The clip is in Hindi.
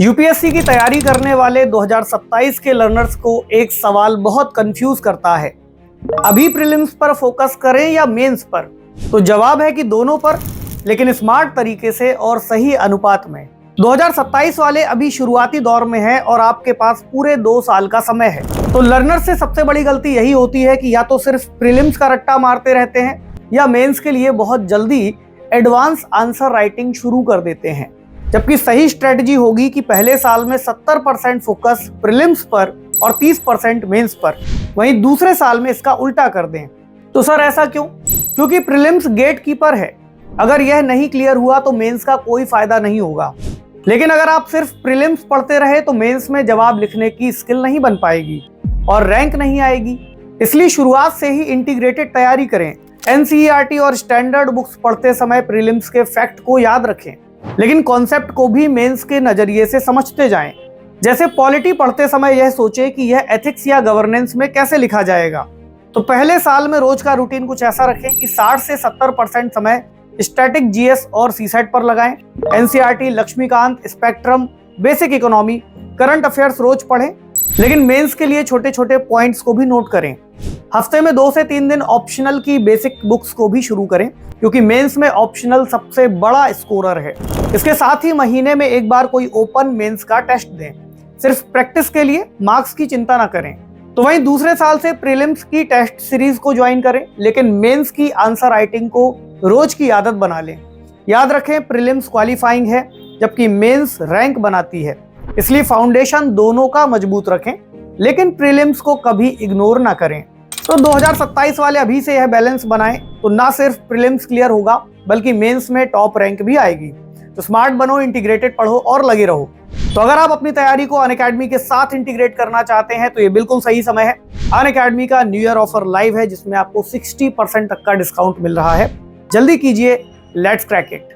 यूपीएससी की तैयारी करने वाले 2027 के लर्नर्स को एक सवाल बहुत कंफ्यूज करता है। अभी प्रीलिम्स पर फोकस करें या मेंस पर? तो जवाब है कि दोनों पर, लेकिन स्मार्ट तरीके से और सही अनुपात में। 2027 वाले अभी शुरुआती दौर में हैं और आपके पास पूरे 2 साल का समय है। तो लर्नर से सबसे बड़ी गलती यही होती है कि या तो सिर्फ प्रीलिम्स का रट्टा मारते रहते हैं या मेंस के लिए बहुत जल्दी एडवांस आंसर राइटिंग शुरू कर देते हैं। जबकि सही स्ट्रेटजी होगी कि पहले साल में 70% फोकस प्रीलिम्स पर और 30% मेंस पर, वहीं दूसरे साल में इसका उल्टा कर दें। तो सर ऐसा क्यों? क्योंकि प्रीलिम्स गेट कीपर है। अगर यह नहीं क्लियर हुआ तो मेंस का कोई फायदा नहीं होगा। लेकिन अगर आप सिर्फ प्रीलिम्स पढ़ते रहे तो मेंस में जवाब लिखने की स्किल नहीं बन पाएगी और रैंक नहीं आएगी। इसलिए शुरुआत से ही इंटीग्रेटेड तैयारी करें। एनसीईआरटी और स्टैंडर्ड बुक्स पढ़ते समय प्रीलिम्स के फैक्ट को याद रखें, लेकिन कॉन्सेप्ट को भी मेंस के नजरिए से समझते जाएं। जैसे पॉलिटी पढ़ते समय यह सोचें कि यह एथिक्स या गवर्नेंस में कैसे लिखा जाएगा। तो पहले साल में रोज का रूटीन कुछ ऐसा रखें कि 60 से 70% समय स्टैटिक जीएस और सीसेट पर लगाएं। NCERT, Laxmikanth, Spectrum, basic economy, current affairs रोज पढ़ें, लेकिन मेंस के लिए छोटे छोटे पॉइंट्स को भी नोट करें। हफ्ते में 2 से 3 दिन ऑप्शनल की बेसिक बुक्स को भी शुरू करें, क्योंकि मेंस में ऑप्शनल सबसे बड़ा स्कोरर है। इसके साथ ही महीने में एक बार कोई ओपन मेंस का टेस्ट दें। सिर्फ प्रैक्टिस के लिए मार्क्स की चिंता ना करें। तो वहीं दूसरे साल से प्रीलिम्स की टेस्ट सीरीज को ज्वाइन करें, लेकिन मेंस की आंसर राइटिंग को रोज की आदत बना लें। याद रखें, प्रीलिम्स क्वालिफाइंग है जबकि मेंस रैंक बनाती है। इसलिए फाउंडेशन दोनों का मजबूत रखें, लेकिन प्रीलिम्स को कभी इग्नोर ना करें। तो 2027 वाले अभी से यह बैलेंस बनाएं तो ना सिर्फ प्रीलिम्स क्लियर होगा बल्कि मेंस में टॉप रैंक भी आएगी। तो स्मार्ट बनो, इंटीग्रेटेड पढ़ो और लगे रहो। तो अगर आप अपनी तैयारी को अनअकैडमी के साथ इंटीग्रेट करना चाहते हैं तो ये बिल्कुल सही समय है। अनअकैडमी का न्यू ईयर ऑफर लाइव है जिसमें आपको 60% तक का डिस्काउंट मिल रहा है। जल्दी कीजिए, लेट्स क्रैक इट।